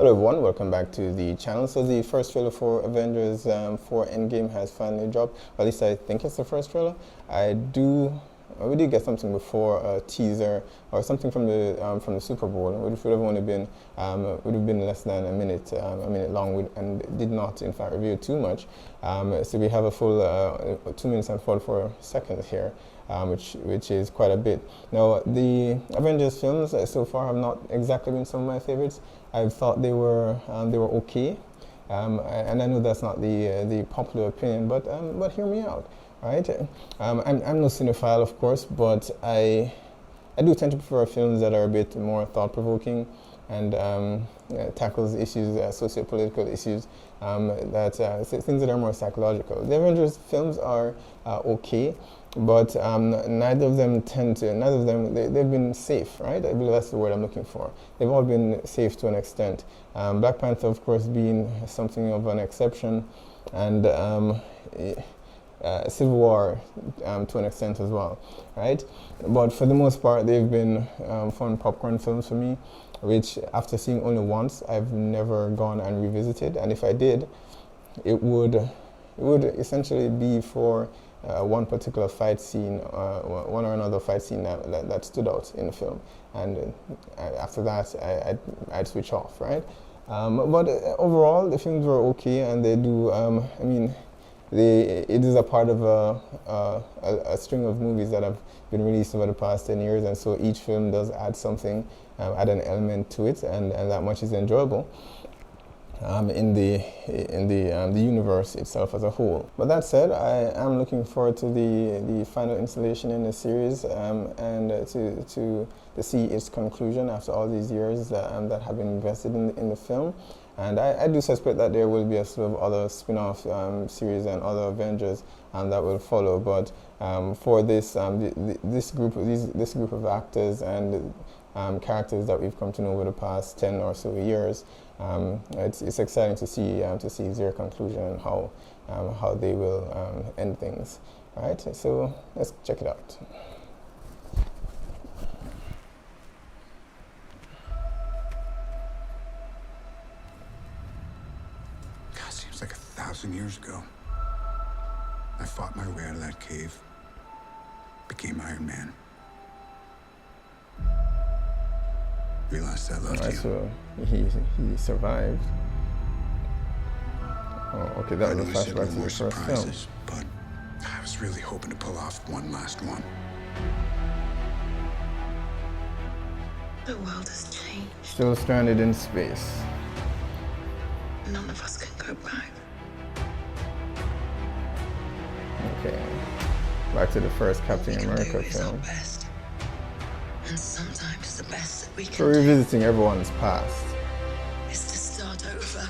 Hello everyone, welcome back to the channel. So the first trailer for Avengers 4 Endgame has finally dropped. At least I think it's the first trailer. We did get something before, a teaser or something from the Super Bowl, which would have only been less than a minute long, and did not in fact reveal too much. So we have a full 2 minutes and 44 seconds here. Which is quite a bit. Now, the Avengers films so far have not exactly been some of my favorites. I've thought they were okay, and I know that's not the popular opinion, but hear me out, right? I'm no cinephile, of course, but I do tend to prefer films that are a bit more thought-provoking and tackles issues, socio-political issues, things that are more psychological. The Avengers films are okay, but neither of them they've been safe, right? I believe that's the word I'm looking for. They've all been safe to an extent. Black Panther, of course, being something of an exception, and Civil War to an extent as well, right? But for the most part, they've been fun popcorn films for me, which after seeing only once, I've never gone and revisited. And if I did, it would essentially be for one particular fight scene, one or another fight scene that stood out in the film, and after that I'd switch off, right? But overall, the films were okay, and they do. It is a part of a string of movies that have been released over the past 10 years, and so each film does add something, add an element to it, and that much is enjoyable. In the universe itself as a whole. But that said, I am looking forward to the final installation in the series, and to see its conclusion after all these years that have been invested in the film. And I do suspect that there will be a sort of other spin-off series and other Avengers that will follow. But for this group of actors and characters that we've come to know over the past 10 or so years, it's exciting to see their conclusion and how they will end things. All right, so let's check it out. God, seems like 1,000 years ago. I fought my way out of that cave, became Iron Man. Realized I loved you. So he survived. Oh, okay, that was a flashback to the first film. But I was really hoping to pull off one last one. The world has changed. Still stranded in space. None of us can go back. Okay, back to the first Captain America film. Best. And sometimes the best that we can So revisiting everyone's past. is to start over.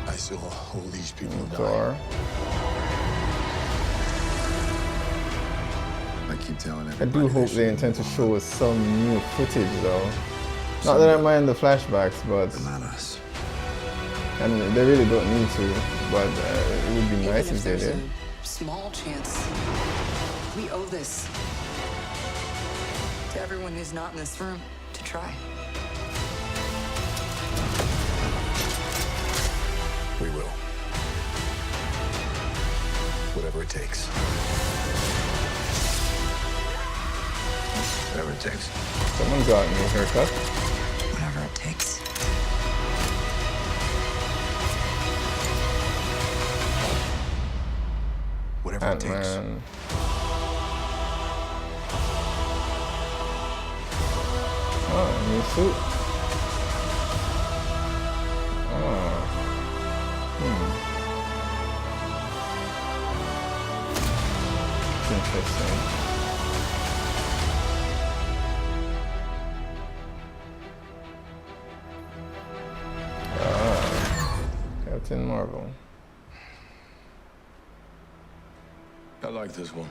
I saw all these people die. Thor. I keep telling I everybody. do hope they intend to show us some new footage though. Not that I mind the flashbacks, but Not us. and they really don't need to. But it would be nice if they did. Small chance. We owe this to everyone who's not in this room to try. We will. Whatever it takes. Whatever it takes. Someone got me a haircut. Whatever it takes. Whatever it takes. Ant-Man. Oh, new suit. Oh. It's interesting. Captain Marvel. I like this one.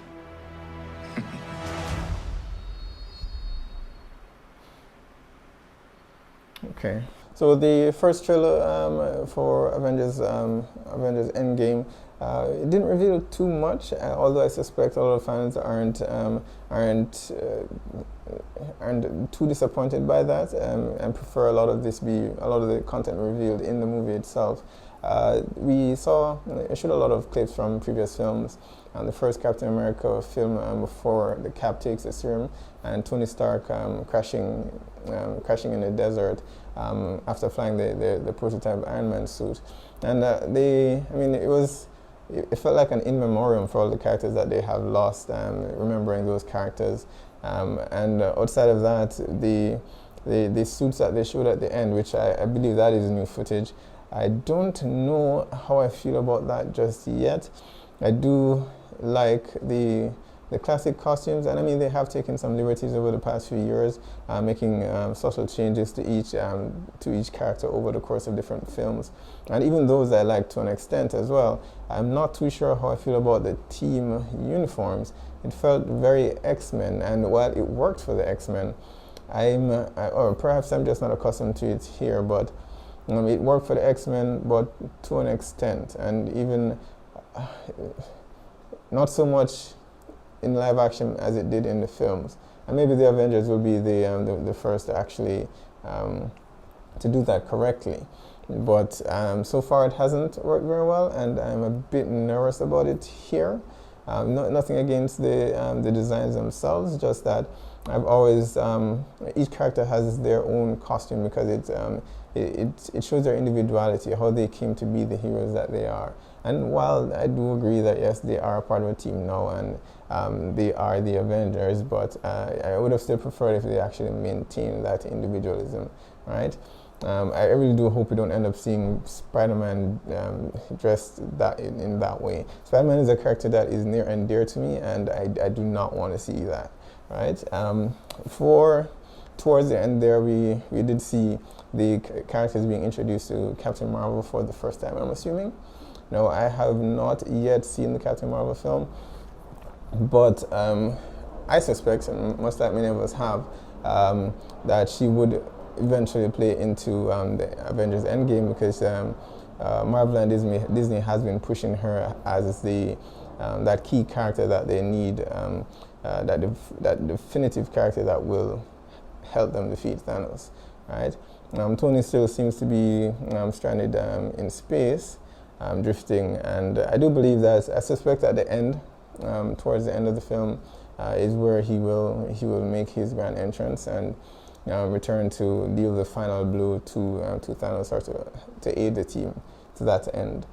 Okay. So the first trailer for Avengers Endgame, it didn't reveal too much, although I suspect a lot of fans aren't too disappointed by that, and prefer a lot of the content revealed in the movie itself. We showed a lot of clips from previous films. The first Captain America film, before the Cap takes the serum, and Tony Stark crashing in the desert after flying the prototype Iron Man suit. And it felt like an in memoriam for all the characters that they have lost, remembering those characters. And outside of that, the suits that they showed at the end, which I believe that is new footage. I don't know how I feel about that just yet. I do like the classic costumes, and I mean they have taken some liberties over the past few years, making subtle changes to each character over the course of different films, and even those I like to an extent as well. I'm not too sure how I feel about the team uniforms. It felt very X-Men, and while it worked for the X-Men, or perhaps I'm just not accustomed to it here, but it worked for the X-Men, but to an extent, and even not so much in live action as it did in the films. And maybe the Avengers will be the first to actually to do that correctly. But so far it hasn't worked very well, and I'm a bit nervous about it here. Nothing against the designs themselves, just that I've always each character has their own costume, because it shows their individuality, how they came to be the heroes that they are. And while I do agree that yes, they are a part of a team now, and they are the Avengers, but I would have still preferred if they actually maintain that individualism, right? I really do hope we don't end up seeing Spider-Man dressed in that way. Spider-Man is a character that is near and dear to me, and I do not want to see that, right? Towards the end there, we did see the characters being introduced to Captain Marvel for the first time, I'm assuming. No, I have not yet seen the Captain Marvel film, but I suspect, and most likely many of us have, that she would eventually play into the Avengers Endgame, because Marvel and Disney has been pushing her as that key character that they need, that definitive character that will help them defeat Thanos, right? Tony still seems to be stranded in space, drifting, and I do believe that, I suspect at the end, towards the end of the film, is where he will make his grand entrance and return to deal the final blow to Thanos, or to aid the team to that end.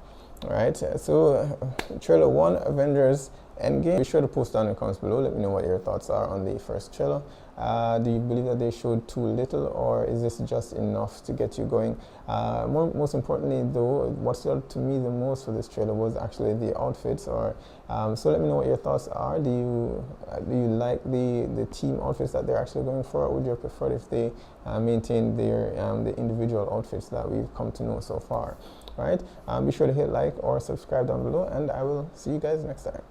Right, so trailer 1, Avengers Endgame. Be sure to post down in the comments below. Let me know what your thoughts are on the first trailer. Do you believe that they showed too little, or is this just enough to get you going? Most importantly, though, what stood out to me the most for this trailer was actually the outfits. So let me know what your thoughts are. Do you like the team outfits that they're actually going for, or would you have preferred if they maintained the individual outfits that we've come to know so far? Right? Be sure to hit like or subscribe down below, and I will see you guys next time.